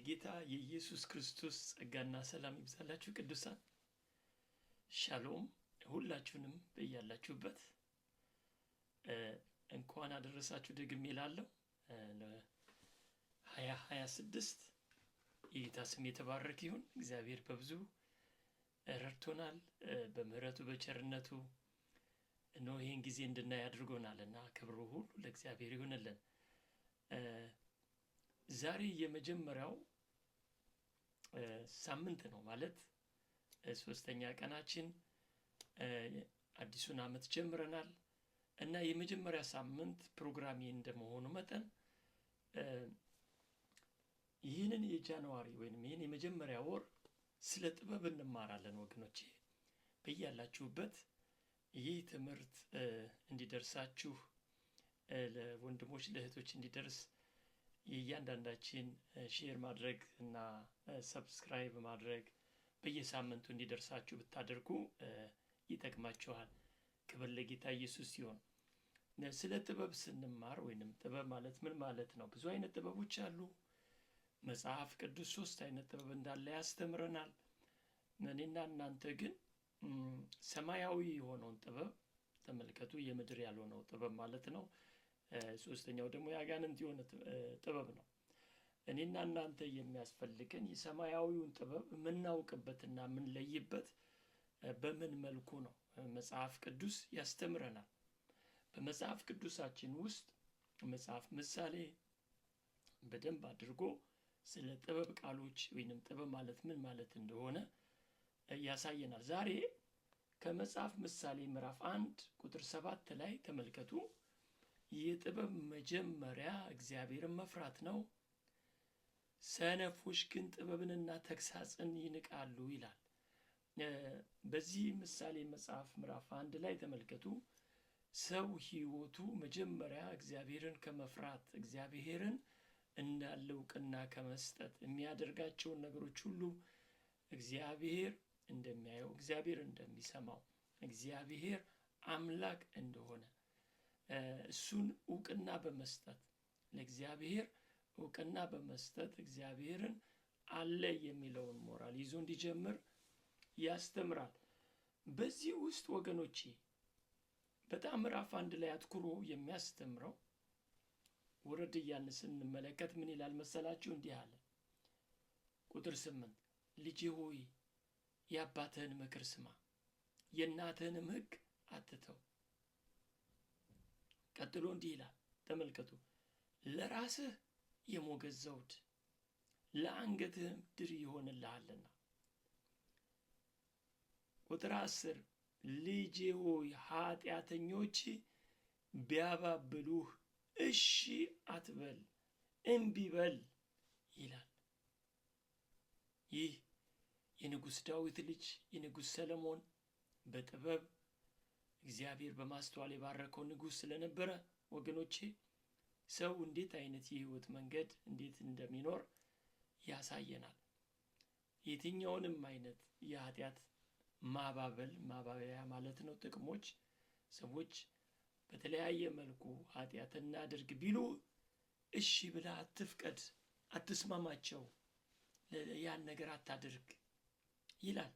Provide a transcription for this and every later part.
የጌታ የኢየሱስ ክርስቶስ ጸጋና ሰላም ይብዛላችሁ ቅዱሳን። ሻሎም ሁላችሁንም በያላችሁበት እንኳን አደረሳችሁ ደግሜ እላለሁ ለ2026 የጌታ ስም የተባረከ ይሁን። እግዚአብሔር በብዙ ረድቶናል፣ በምህረቱ በቸርነቱ እነሆ ይህን ጊዜ እንድናይ አድርጎናልና ክብሩ ሁሉ ለእግዚአብሔር ይሁንልን። ዛሬ የመጀመሪያው ሳምንት ነው ማለት ሶስተኛ ቀናችን አዲሱን ዓመት ጀምረናል እና የመጀመሪያ ሳምንት ፕሮግራሜ እንደመሆኑ መጠን ይህንን የጃንዋሪ ወይንም ይህን የመጀመሪያ ወር ስለ ጥበብ እንማራለን ወገኖቼ። በያላችሁበት ይህ ትምህርት እንዲደርሳችሁ ለወንድሞች ለእህቶች እንዲደርስ የእያንዳንዳችን ሼር ማድረግ እና ሰብስክራይብ ማድረግ በየሳምንቱ እንዲደርሳችሁ ብታደርጉ ይጠቅማችኋል። ክብር ለጌታ ኢየሱስ ይሁን። ስለ ጥበብ ስንማር ወይንም ጥበብ ማለት ምን ማለት ነው? ብዙ አይነት ጥበቦች አሉ። መጽሐፍ ቅዱስ 3 አይነት ጥበብ እንዳለ ያስተምረናል። እኔና እናንተ ግን ሰማያዊ የሆነውን ጥበብ ተመልከቱ። የምድር ያልሆነው ጥበብ ማለት ነው። ሶስተኛው ደግሞ ያጋንንት የሆነ ጥበብ ነው። እኔና እናንተ የሚያስፈልገን የሰማያዊውን ጥበብ የምናውቅበትና የምንለይበት በምን መልኩ ነው? መጽሐፍ ቅዱስ ያስተምረናል። በመጽሐፍ ቅዱሳችን ውስጥ መጽሐፍ ምሳሌ በደንብ አድርጎ ስለ ጥበብ ቃሎች ወይንም ጥበብ ማለት ምን ማለት እንደሆነ ያሳየናል። ዛሬ ከመጽሐፍ ምሳሌ ምዕራፍ 1 ቁጥር 7 ላይ ተመልከቱ። የጥበብ መጀመሪያ እግዚአብሔርን መፍራት ነው፣ ሰነፎች ግን ጥበብንና ተግሳጽን ይንቃሉ ይላል። በዚህ ምሳሌ መጽሐፍ ምዕራፍ 1 ላይ ተመልከቱ። ሰው ሕይወቱ መጀመሪያ እግዚአብሔርን ከመፍራት እግዚአብሔርን እንዳለ እውቅና ከመስጠት የሚያደርጋቸውን ነገሮች ሁሉ እግዚአብሔር እንደሚያየው፣ እግዚአብሔር እንደሚሰማው፣ እግዚአብሔር አምላክ እንደሆነ እሱን እውቅና በመስጠት ለእግዚአብሔር እውቅና በመስጠት እግዚአብሔርን አለ የሚለውን ሞራል ይዞ እንዲጀምር ያስተምራል። በዚህ ውስጥ ወገኖቼ በጣም ምዕራፍ 1 ላይ አትኩሮ የሚያስተምረው ወረድ እያልን ስንመለከት ምን ይላል መሰላችሁ? እንዲህ አለ። ቁጥር 8 ልጄ ሆይ የአባትህን ምክር ስማ፣ የእናትህንም ሕግ አትተው። ቀጥሎ እንዲህ ይላል ተመልከቱ። ለራስህ የሞገስ ዘውድ ለአንገትህም ድሪ ይሆንልሃልና። ቁጥር 10 ልጄ ሆይ ኃጢአተኞች ቢያባብሉህ እሺ አትበል፣ እምቢ በል ይላል። ይህ የንጉሥ ዳዊት ልጅ የንጉሥ ሰለሞን በጥበብ እግዚአብሔር በማስተዋል የባረከው ንጉሥ ስለነበረ ወገኖቼ ሰው እንዴት አይነት የህይወት መንገድ እንዴት እንደሚኖር ያሳየናል። የትኛውንም አይነት የኃጢአት ማባበያ ማለት ነው ጥቅሞች ሰዎች በተለያየ መልኩ ኃጢአት እናድርግ ቢሉ እሺ ብላ አትፍቀድ፣ አትስማማቸው፣ ያን ነገር አታድርግ ይላል።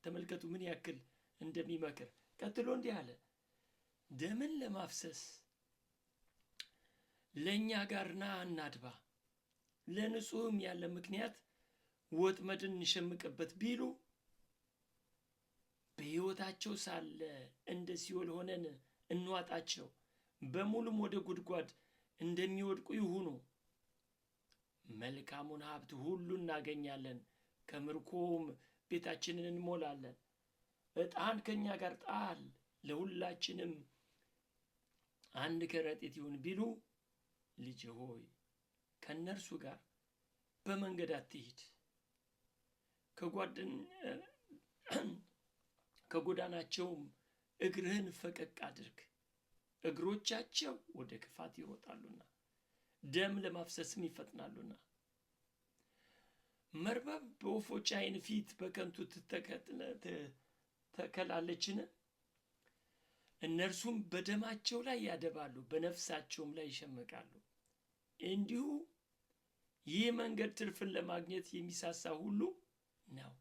ተመልከቱ ምን ያክል እንደሚመክር። ቀጥሎ እንዲህ አለ። ደምን ለማፍሰስ ለእኛ ጋር ና እናድባ፣ ለንጹህም ያለ ምክንያት ወጥመድን እንሸምቅበት ቢሉ በሕይወታቸው ሳለ እንደ ሲኦል ሆነን እንዋጣቸው፣ በሙሉም ወደ ጉድጓድ እንደሚወድቁ ይሁኑ። መልካሙን ሀብት ሁሉ እናገኛለን፣ ከምርኮም ቤታችንን እንሞላለን። ዕጣን ከኛ ጋር ጣል፣ ለሁላችንም አንድ ከረጢት ይሁን ቢሉ ልጅ ሆይ ከነርሱ ጋር በመንገድ አትሂድ፣ ከጎዳናቸውም እግርህን ፈቀቅ አድርግ። እግሮቻቸው ወደ ክፋት ይሮጣሉና ደም ለማፍሰስም ይፈጥናሉና። መርበብ በወፎች ዓይን ፊት በከንቱ ትተከላለችን? እነርሱም በደማቸው ላይ ያደባሉ፣ በነፍሳቸውም ላይ ይሸምቃሉ። እንዲሁ ይህ መንገድ ትርፍን ለማግኘት የሚሳሳ ሁሉ ነው፣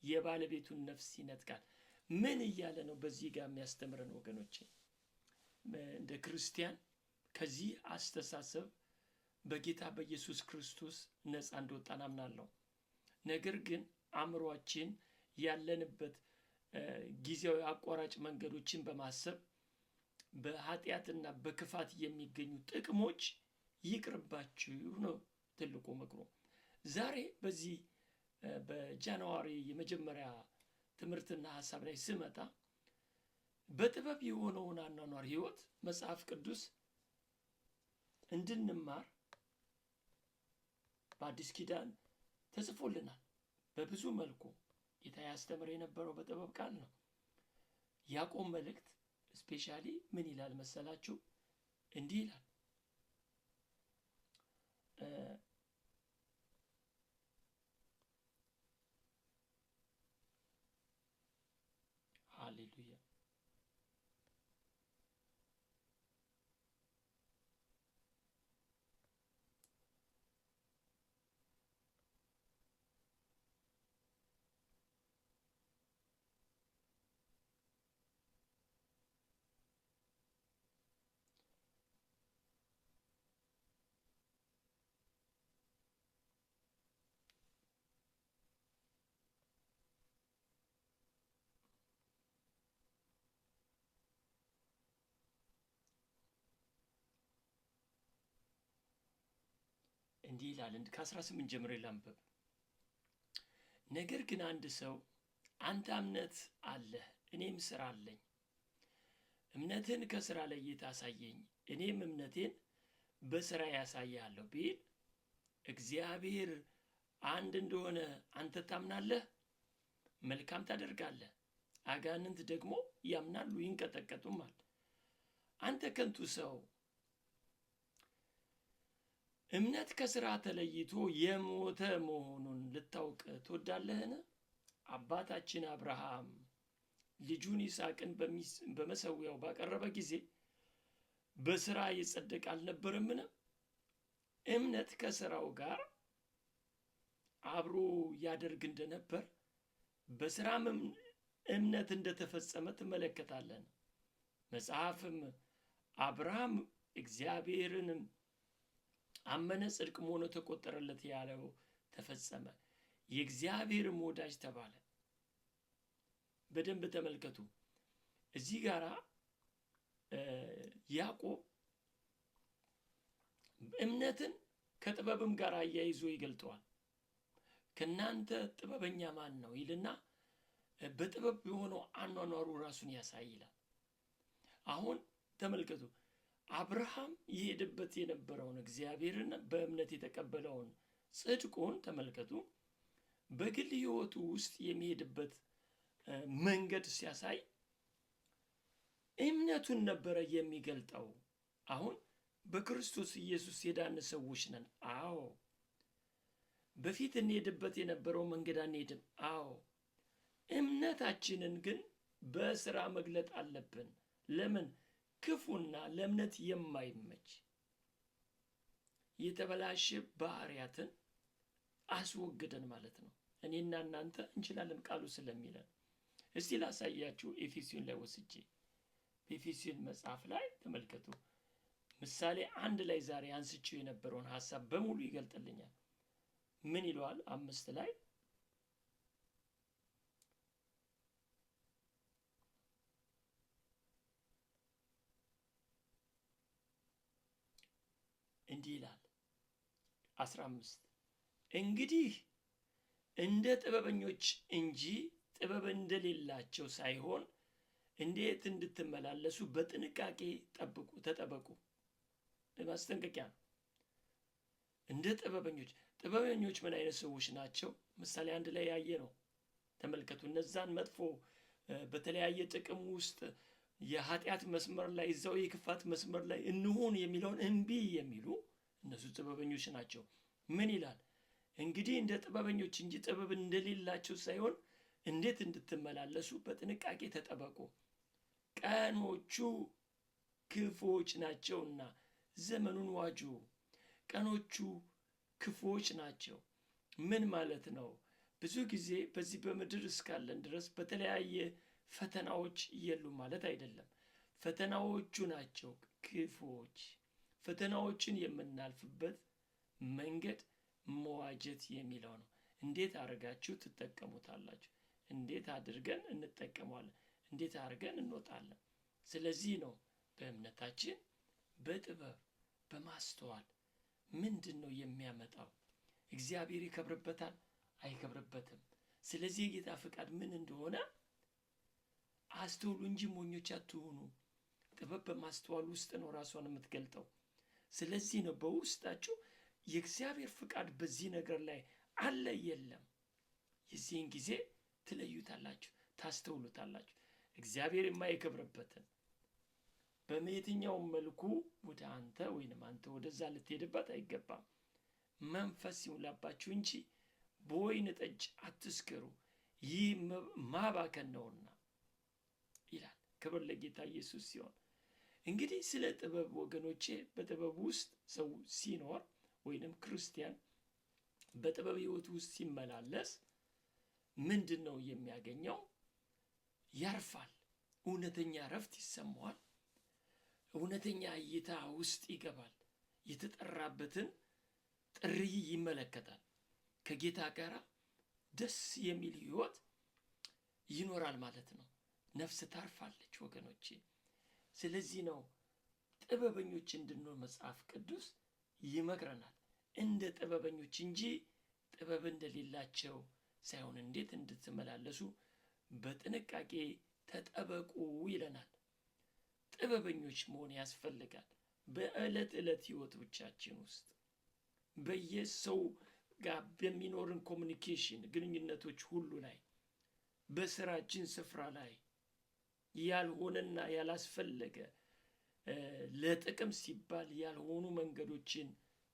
የባለቤቱን ነፍስ ይነጥቃል። ምን እያለ ነው በዚህ ጋር የሚያስተምረን ወገኖቼ? እንደ ክርስቲያን ከዚህ አስተሳሰብ በጌታ በኢየሱስ ክርስቶስ ነፃ እንደወጣን አምናለሁ። ነገር ግን አእምሯችን ያለንበት ጊዜያዊ አቋራጭ መንገዶችን በማሰብ በኃጢአትና በክፋት የሚገኙ ጥቅሞች ይቅርባችሁ ነው ትልቁ ምክሩ። ዛሬ በዚህ በጃንዋሪ የመጀመሪያ ትምህርትና ሀሳብ ላይ ስመጣ በጥበብ የሆነውን አኗኗር ህይወት መጽሐፍ ቅዱስ እንድንማር በአዲስ ኪዳን ተጽፎልናል። በብዙ መልኩ ጌታ ያስተምር የነበረው በጥበብ ቃል ነው። ያዕቆብ መልእክት ስፔሻሊ ምን ይላል መሰላችሁ? እንዲህ ይላል ሃሌሉያ እንዲህ ይላል። ከ18 ጀምሮ ላንብብ። ነገር ግን አንድ ሰው አንተ እምነት አለህ እኔም ስራ አለኝ፣ እምነትን ከስራ ለይተህ አሳየኝ እኔም እምነቴን በስራ ያሳያለሁ ቢል እግዚአብሔር አንድ እንደሆነ አንተ ታምናለህ፣ መልካም ታደርጋለህ። አጋንንት ደግሞ ያምናሉ ይንቀጠቀጡማል። አንተ ከንቱ ሰው እምነት ከስራ ተለይቶ የሞተ መሆኑን ልታውቅ ትወዳለህን? አባታችን አብርሃም ልጁን ይስሐቅን በመሰዊያው ባቀረበ ጊዜ በስራ ይጸደቅ አልነበረምን? እምነት ከስራው ጋር አብሮ ያደርግ እንደነበር በስራም እምነት እንደተፈጸመ ትመለከታለን። መጽሐፍም አብርሃም እግዚአብሔርንም አመነ ጽድቅም ሆኖ ተቆጠረለት ያለው ተፈጸመ፣ የእግዚአብሔርም ወዳጅ ተባለ። በደንብ ተመልከቱ። እዚህ ጋራ ያዕቆብ እምነትን ከጥበብም ጋር አያይዞ ይገልጠዋል። ከናንተ ጥበበኛ ማን ነው ይልና በጥበብ የሆነው አኗኗሩ ራሱን ያሳይላል። አሁን ተመልከቱ። አብርሃም ይሄድበት የነበረውን እግዚአብሔርን በእምነት የተቀበለውን ጽድቁን ተመልከቱ። በግል ህይወቱ ውስጥ የሚሄድበት መንገድ ሲያሳይ እምነቱን ነበረ የሚገልጠው። አሁን በክርስቶስ ኢየሱስ የዳን ሰዎች ነን። አዎ። በፊት እንሄድበት የነበረው መንገድ አንሄድም። አዎ። እምነታችንን ግን በስራ መግለጥ አለብን። ለምን? ክፉና ለእምነት የማይመች የተበላሸ ባህሪያትን አስወግደን ማለት ነው። እኔና እናንተ እንችላለን ቃሉ ስለሚለን። እስቲ ላሳያችሁ። ኤፌሶን ላይ ወስጄ በኤፌሶን መጽሐፍ ላይ ተመልከቱ። ምሳሌ 1 ላይ ዛሬ አንስቼው የነበረውን ሐሳብ በሙሉ ይገልጥልኛል። ምን ይለዋል? 5 ላይ እንዲህ ይላል 15 እንግዲህ እንደ ጥበበኞች እንጂ ጥበብ እንደሌላቸው ሳይሆን እንዴት እንድትመላለሱ በጥንቃቄ ተጠበቁ። ማስጠንቀቂያ ነው። እንደ ጥበበኞች ምን አይነት ሰዎች ናቸው? ምሳሌ 1 ላይ ያየ ነው። ተመልከቱ። እነዛን መጥፎ በተለያየ ጥቅም ውስጥ የኃጢአት መስመር ላይ እዛው የክፋት መስመር ላይ እንሁን የሚለውን እምቢ የሚሉ እነሱ ጥበበኞች ናቸው። ምን ይላል? እንግዲህ እንደ ጥበበኞች እንጂ ጥበብ እንደሌላቸው ሳይሆን እንዴት እንድትመላለሱ በጥንቃቄ ተጠበቁ፣ ቀኖቹ ክፉዎች ናቸውና ዘመኑን ዋጁ። ቀኖቹ ክፉዎች ናቸው። ምን ማለት ነው? ብዙ ጊዜ በዚህ በምድር እስካለን ድረስ በተለያየ ፈተናዎች የሉም ማለት አይደለም። ፈተናዎቹ ናቸው ክፉዎች። ፈተናዎችን የምናልፍበት መንገድ መዋጀት የሚለው ነው። እንዴት አድርጋችሁ ትጠቀሙታላችሁ? እንዴት አድርገን እንጠቀመዋለን? እንዴት አድርገን እንወጣለን? ስለዚህ ነው በእምነታችን በጥበብ በማስተዋል ምንድን ነው የሚያመጣው? እግዚአብሔር ይከብርበታል? አይከብርበትም? ስለዚህ የጌታ ፈቃድ ምን እንደሆነ አስተውሉ እንጂ ሞኞች አትሁኑ። ጥበብ በማስተዋል ውስጥ ነው ራሷን የምትገልጠው። ስለዚህ ነው በውስጣችሁ የእግዚአብሔር ፈቃድ በዚህ ነገር ላይ አለ የለም፣ የዚህን ጊዜ ትለዩታላችሁ፣ ታስተውሉታላችሁ። እግዚአብሔር የማይከብርበትን በየትኛውም መልኩ ወደ አንተ ወይንም አንተ ወደዛ ልትሄድበት አይገባም። መንፈስ ይሙላባችሁ እንጂ በወይን ጠጅ አትስከሩ፣ ይህ ማባከን ነውና ይላል። ክብር ለጌታ ኢየሱስ ሲሆን እንግዲህ ስለ ጥበብ ወገኖቼ፣ በጥበብ ውስጥ ሰው ሲኖር ወይንም ክርስቲያን በጥበብ ሕይወት ውስጥ ሲመላለስ ምንድን ነው የሚያገኘው? ያርፋል። እውነተኛ እረፍት ይሰማዋል። እውነተኛ እይታ ውስጥ ይገባል። የተጠራበትን ጥሪ ይመለከታል። ከጌታ ጋር ደስ የሚል ሕይወት ይኖራል ማለት ነው። ነፍስ ታርፋለች ወገኖቼ። ስለዚህ ነው ጥበበኞች እንድንሆን መጽሐፍ ቅዱስ ይመክረናል። እንደ ጥበበኞች እንጂ ጥበብ እንደሌላቸው ሳይሆን እንዴት እንድትመላለሱ በጥንቃቄ ተጠበቁ ይለናል። ጥበበኞች መሆን ያስፈልጋል። በዕለት ዕለት ሕይወቶቻችን ውስጥ በየሰው ጋር በሚኖርን ኮሚኒኬሽን ግንኙነቶች ሁሉ ላይ፣ በስራችን ስፍራ ላይ ያልሆነና ያላስፈለገ ለጥቅም ሲባል ያልሆኑ መንገዶችን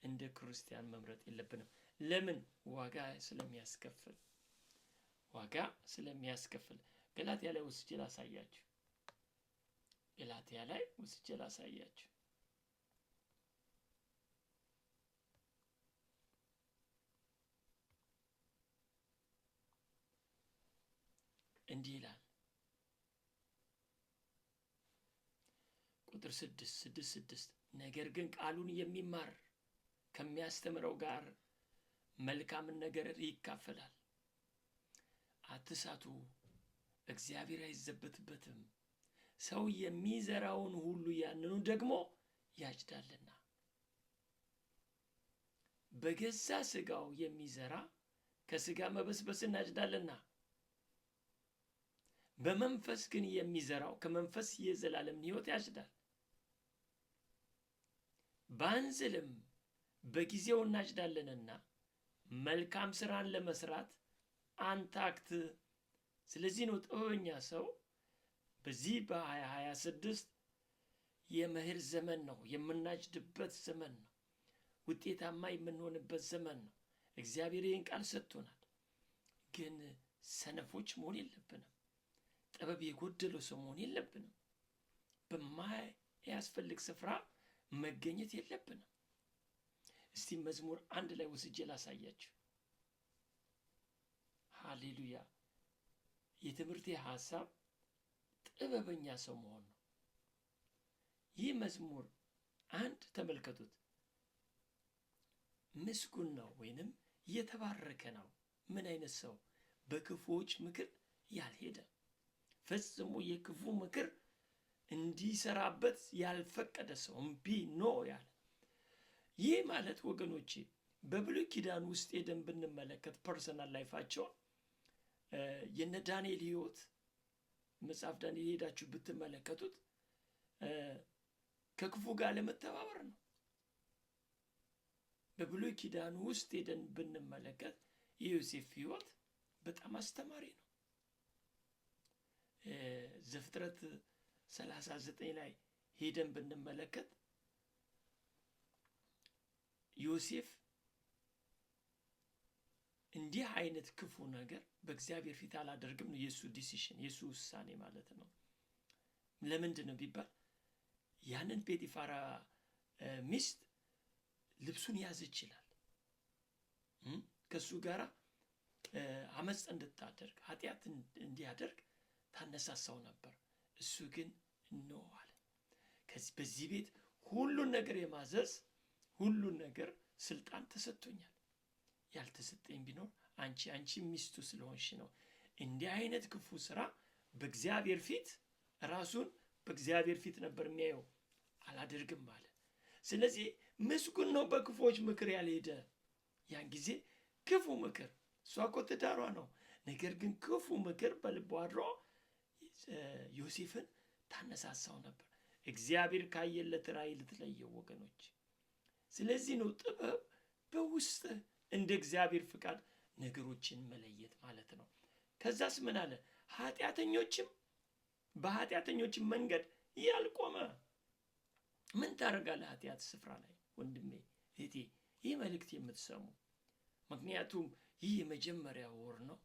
እንደ ክርስቲያን መምረጥ የለብንም። ለምን? ዋጋ ስለሚያስከፍል። ገላትያ ላይ ወስጄ ላሳያችሁ። እንዲህ ይላል ቁጥር 6 ነገር ግን ቃሉን የሚማር ከሚያስተምረው ጋር መልካምን ነገር ይካፈላል። አትሳቱ፣ እግዚአብሔር አይዘበትበትም። ሰው የሚዘራውን ሁሉ ያንኑ ደግሞ ያጭዳልና። በገዛ ስጋው የሚዘራ ከስጋ መበስበስን ያጭዳልና፣ በመንፈስ ግን የሚዘራው ከመንፈስ የዘላለምን ሕይወት ያጭዳል። ባንዝልም በጊዜው እናጭዳለንና መልካም ስራን ለመስራት አንታክት። ስለዚህ ነው ጥበበኛ ሰው በዚህ በ2026 የመኸር ዘመን ነው፣ የምናጭድበት ዘመን ነው፣ ውጤታማ የምንሆንበት ዘመን ነው። እግዚአብሔር ይህን ቃል ሰጥቶናል። ግን ሰነፎች መሆን የለብንም። ጥበብ የጎደለው ሰው መሆን የለብንም። በማያስፈልግ ስፍራ መገኘት የለብንም። እስቲ መዝሙር 1 ላይ ወስጄ ላሳያችሁ። ሃሌሉያ! የትምህርቴ ሐሳብ ጥበበኛ ሰው መሆን ነው። ይህ መዝሙር 1 ተመልከቱት። ምስጉን ነው ወይንም የተባረከ ነው። ምን አይነት ሰው? በክፉዎች ምክር ያልሄደ፣ ፈጽሞ የክፉ ምክር እንዲሰራበት ያልፈቀደ ሰው፣ እምቢ ኖ ያለ። ይህ ማለት ወገኖቼ በብሉይ ኪዳን ውስጥ ሄደን ብንመለከት ፐርሰናል ላይፋቸውን የነ ዳንኤል ሕይወት መጽሐፍ ዳንኤል ሄዳችሁ ብትመለከቱት ከክፉ ጋር ለመተባበር ነው። በብሉይ ኪዳን ውስጥ ሄደን ብንመለከት የዮሴፍ ሕይወት በጣም አስተማሪ ነው። ዘፍጥረት 39 ላይ ሄደን ብንመለከት ዮሴፍ እንዲህ አይነት ክፉ ነገር በእግዚአብሔር ፊት አላደርግም ነው የሱ ዲሲሽን፣ የሱ ውሳኔ ማለት ነው። ለምንድን ነው ቢባል ያንን ጴጢፋራ ሚስት ልብሱን ያዝ ይችላል። ከሱ ጋር አመፅ እንድታደርግ ኃጢአት እንዲያደርግ ታነሳሳው ነበር። እሱ ግን ነው አለ። በዚህ ቤት ሁሉን ነገር የማዘዝ ሁሉን ነገር ስልጣን ተሰጥቶኛል። ያልተሰጠኝ ቢኖር አንቺ ሚስቱ ስለሆንሽ ነው። እንዲህ አይነት ክፉ ስራ በእግዚአብሔር ፊት ራሱን በእግዚአብሔር ፊት ነበር የሚያየው። አላደርግም አለ። ስለዚህ ምስጉን ነው በክፉዎች ምክር ያልሄደ። ያን ጊዜ ክፉ ምክር እሷ እኮ ትዳሯ ነው። ነገር ግን ክፉ ምክር በልቧ አድሮ ዮሴፍን ታነሳሳው ነበር። እግዚአብሔር ካየለት ራእይ ልትለየው ወገኖች። ስለዚህ ነው ጥበብ በውስጥ እንደ እግዚአብሔር ፍቃድ ነገሮችን መለየት ማለት ነው። ከዛስ ምን አለ? በኃጢአተኞችም መንገድ ያልቆመ። ምን ታደርጋለህ ኃጢአት ስፍራ ላይ ወንድሜ እህቴ፣ ይህ መልእክት የምትሰሙ? ምክንያቱም ይህ የመጀመሪያ ወር ነው።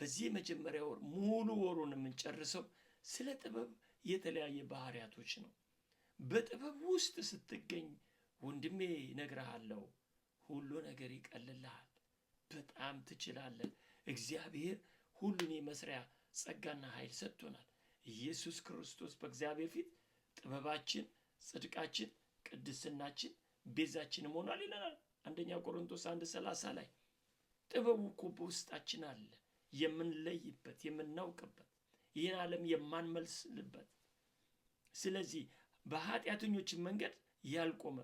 በዚህ የመጀመሪያ ወር ሙሉ ወሩን የምንጨርሰው ስለ ጥበብ የተለያየ ባህሪያቶች ነው። በጥበብ ውስጥ ስትገኝ ወንድሜ እነግርሃለሁ፣ ሁሉ ነገር ይቀልልሃል። በጣም ትችላለህ። እግዚአብሔር ሁሉን የመስሪያ ጸጋና ኃይል ሰጥቶናል። ኢየሱስ ክርስቶስ በእግዚአብሔር ፊት ጥበባችን፣ ጽድቃችን፣ ቅድስናችን፣ ቤዛችን ሆኗል ይለናል። አንደኛ ቆሮንቶስ 1:30 ላይ ጥበቡ እኮ በውስጣችን አለ፣ የምንለይበት፣ የምናውቅበት፣ ይህን ዓለም የማንመስልበት። ስለዚህ በኃጢአተኞችን መንገድ ያልቆመ፣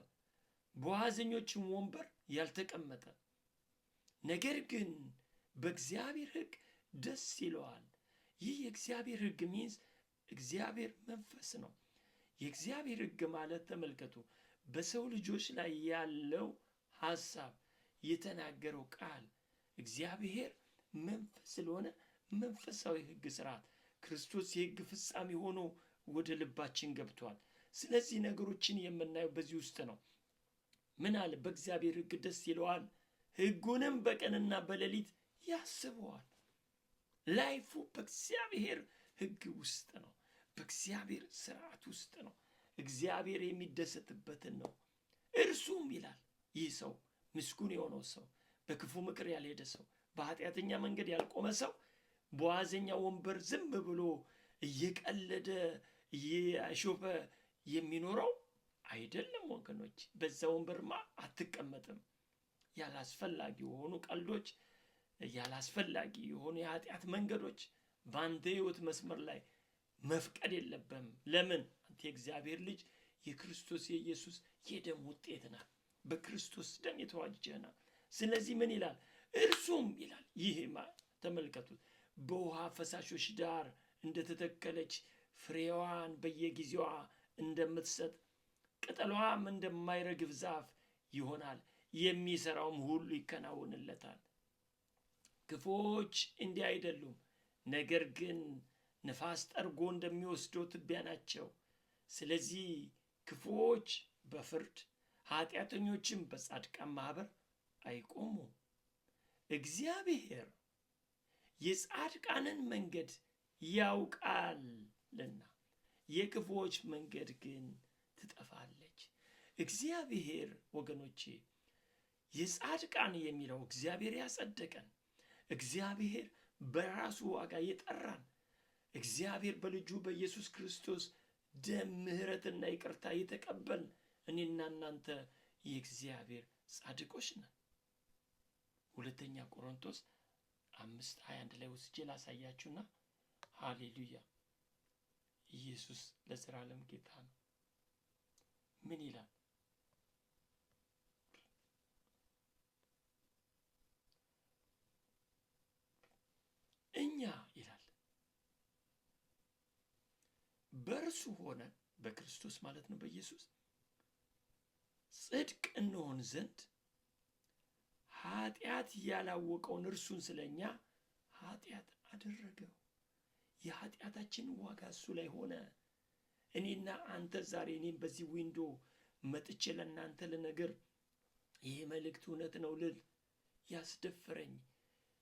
በዋዘኞችን ወንበር ያልተቀመጠ፣ ነገር ግን በእግዚአብሔር ሕግ ደስ ይለዋል። ይህ የእግዚአብሔር ሕግ ሚንስ እግዚአብሔር መንፈስ ነው። የእግዚአብሔር ሕግ ማለት ተመልከቱ፣ በሰው ልጆች ላይ ያለው ሐሳብ የተናገረው ቃል እግዚአብሔር መንፈስ ስለሆነ መንፈሳዊ ሕግ ስርዓት ክርስቶስ የሕግ ፍጻሜ ሆኖ ወደ ልባችን ገብቷል። ስለዚህ ነገሮችን የምናየው በዚህ ውስጥ ነው። ምን አለ? በእግዚአብሔር ሕግ ደስ ይለዋል፣ ሕጉንም በቀንና በሌሊት ያስበዋል። ላይፉ በእግዚአብሔር ሕግ ውስጥ ነው። በእግዚአብሔር ስርዓት ውስጥ ነው። እግዚአብሔር የሚደሰትበትን ነው። እርሱም ይላል ይህ ሰው ምስጉን የሆነው ሰው፣ በክፉ ምክር ያልሄደ ሰው፣ በኃጢአተኛ መንገድ ያልቆመ ሰው፣ በዋዘኛ ወንበር ዝም ብሎ እየቀለደ እያሾፈ የሚኖረው አይደለም ወገኖች። በዛ ወንበርማ አትቀመጥም። ያላስፈላጊ የሆኑ ቀልዶች፣ ያላስፈላጊ የሆኑ የኃጢአት መንገዶች በአንተ ሕይወት መስመር ላይ መፍቀድ የለብህም። ለምን? አንተ የእግዚአብሔር ልጅ የክርስቶስ የኢየሱስ የደም ውጤት ነህ። በክርስቶስ ደም የተዋጀህ። ስለዚህ ምን ይላል? እርሱም ይላል ይህ ተመልከቱት፣ በውሃ ፈሳሾች ዳር እንደተተከለች ፍሬዋን በየጊዜዋ እንደምትሰጥ ቅጠሏም እንደማይረግፍ ዛፍ ይሆናል፣ የሚሰራውም ሁሉ ይከናወንለታል። ክፉዎች እንዲህ አይደሉም፣ ነገር ግን ነፋስ ጠርጎ እንደሚወስደው ትቢያ ናቸው። ስለዚህ ክፉዎች በፍርድ ኃጢአተኞችም በጻድቃን ማህበር አይቆሙም። እግዚአብሔር የጻድቃንን መንገድ ያውቃልና የክፉዎች መንገድ ግን ትጠፋለች። እግዚአብሔር ወገኖቼ የጻድቃን የሚለው እግዚአብሔር ያጸደቀን፣ እግዚአብሔር በራሱ ዋጋ የጠራን፣ እግዚአብሔር በልጁ በኢየሱስ ክርስቶስ ደም ምሕረትና ይቅርታ የተቀበልን እኔና እናንተ የእግዚአብሔር ጻድቆች ነን። ሁለተኛ ቆሮንቶስ 5:21 ላይ ወስጄ ላሳያችሁና ሃሌሉያ፣ ኢየሱስ ለዘላለም ጌታ ነው። ምን ይላል? እኛ ይላል በእርሱ ሆነ በክርስቶስ ማለት ነው፣ በኢየሱስ ጽድቅ እንሆን ዘንድ ኃጢአት ያላወቀውን እርሱን ስለኛ ኃጢአት አደረገው። የኃጢአታችን ዋጋ እሱ ላይ ሆነ። እኔና አንተ ዛሬ እኔም በዚህ ዊንዶ መጥቼ ለእናንተ ልነግር፣ ይህ መልእክት እውነት ነው ልል ያስደፈረኝ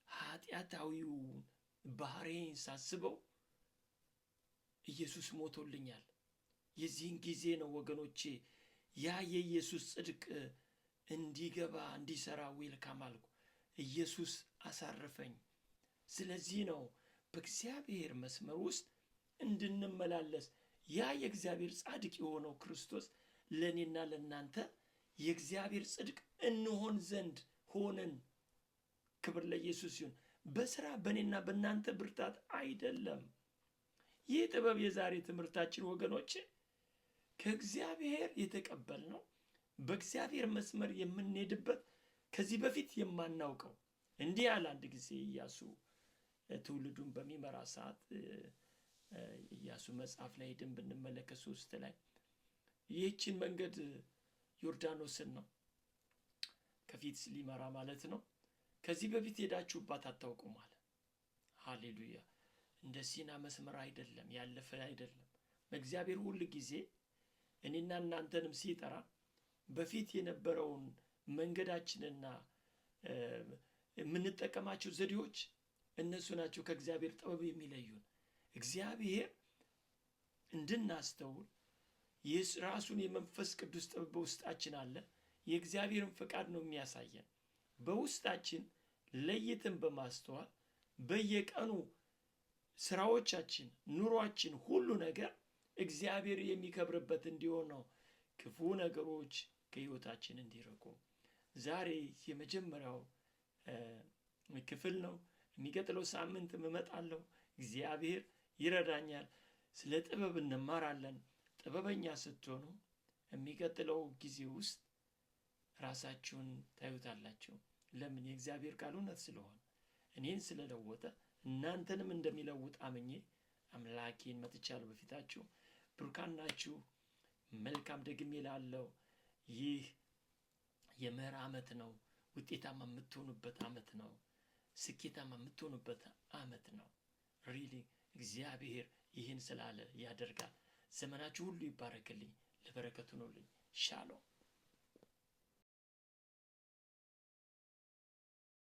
ኃጢአታዊውን ባህሬን ሳስበው ኢየሱስ ሞቶልኛል። የዚህን ጊዜ ነው ወገኖቼ ያ የኢየሱስ ጽድቅ እንዲገባ እንዲሰራ ዌልካም አልኩ። ኢየሱስ አሳረፈኝ። ስለዚህ ነው በእግዚአብሔር መስመር ውስጥ እንድንመላለስ ያ የእግዚአብሔር ጻድቅ የሆነው ክርስቶስ ለእኔና ለእናንተ የእግዚአብሔር ጽድቅ እንሆን ዘንድ ሆነን። ክብር ለኢየሱስ ይሁን። በስራ በእኔና በእናንተ ብርታት አይደለም። ይህ ጥበብ የዛሬ ትምህርታችን ወገኖች ከእግዚአብሔር የተቀበልነው በእግዚአብሔር መስመር የምንሄድበት ከዚህ በፊት የማናውቀው። እንዲህ ያለ አንድ ጊዜ ኢያሱ ትውልዱን በሚመራ ሰዓት ኢያሱ መጽሐፍ ላይ ሄደን ብንመለከት 3 ላይ ይህችን መንገድ ዮርዳኖስን ነው ከፊት ሊመራ ማለት ነው። ከዚህ በፊት ሄዳችሁባት አታውቁም አለ። ሃሌሉያ። እንደ ሲና መስመር አይደለም፣ ያለፈ አይደለም። እግዚአብሔር ሁሉ ጊዜ እኔና እናንተንም ሲጠራ በፊት የነበረውን መንገዳችንና የምንጠቀማቸው ዘዴዎች እነሱ ናቸው ከእግዚአብሔር ጥበብ የሚለዩን። እግዚአብሔር እንድናስተውል የራሱን የመንፈስ ቅዱስ ጥበብ በውስጣችን አለ። የእግዚአብሔርን ፈቃድ ነው የሚያሳየን። በውስጣችን ለይተን በማስተዋል በየቀኑ ስራዎቻችን፣ ኑሯችን፣ ሁሉ ነገር እግዚአብሔር የሚከብርበት እንዲሆን ነው። ክፉ ነገሮች ከህይወታችን እንዲርቁ። ዛሬ የመጀመሪያው ክፍል ነው። የሚቀጥለው ሳምንት እመጣለሁ። እግዚአብሔር ይረዳኛል። ስለ ጥበብ እንማራለን። ጥበበኛ ስትሆኑ የሚቀጥለው ጊዜ ውስጥ ራሳችሁን ታዩታላችሁ። ለምን? የእግዚአብሔር ቃል እውነት ስለሆነ እኔን ስለለወጠ እናንተንም እንደሚለውጥ አምኜ አምላኬን መጥቻለሁ በፊታችሁ። ብሩካን ናችሁ። መልካም ደግሜ እላለሁ። ይህ የመኸር ዓመት ነው። ውጤታማ የምትሆኑበት ዓመት ነው። ስኬታማ የምትሆኑበት ዓመት ነው። ሪሊ እግዚአብሔር ይህን ስላለ ያደርጋል። ዘመናችሁ ሁሉ ይባረክልኝ። ለበረከቱ ነውልኝ። ሻሎም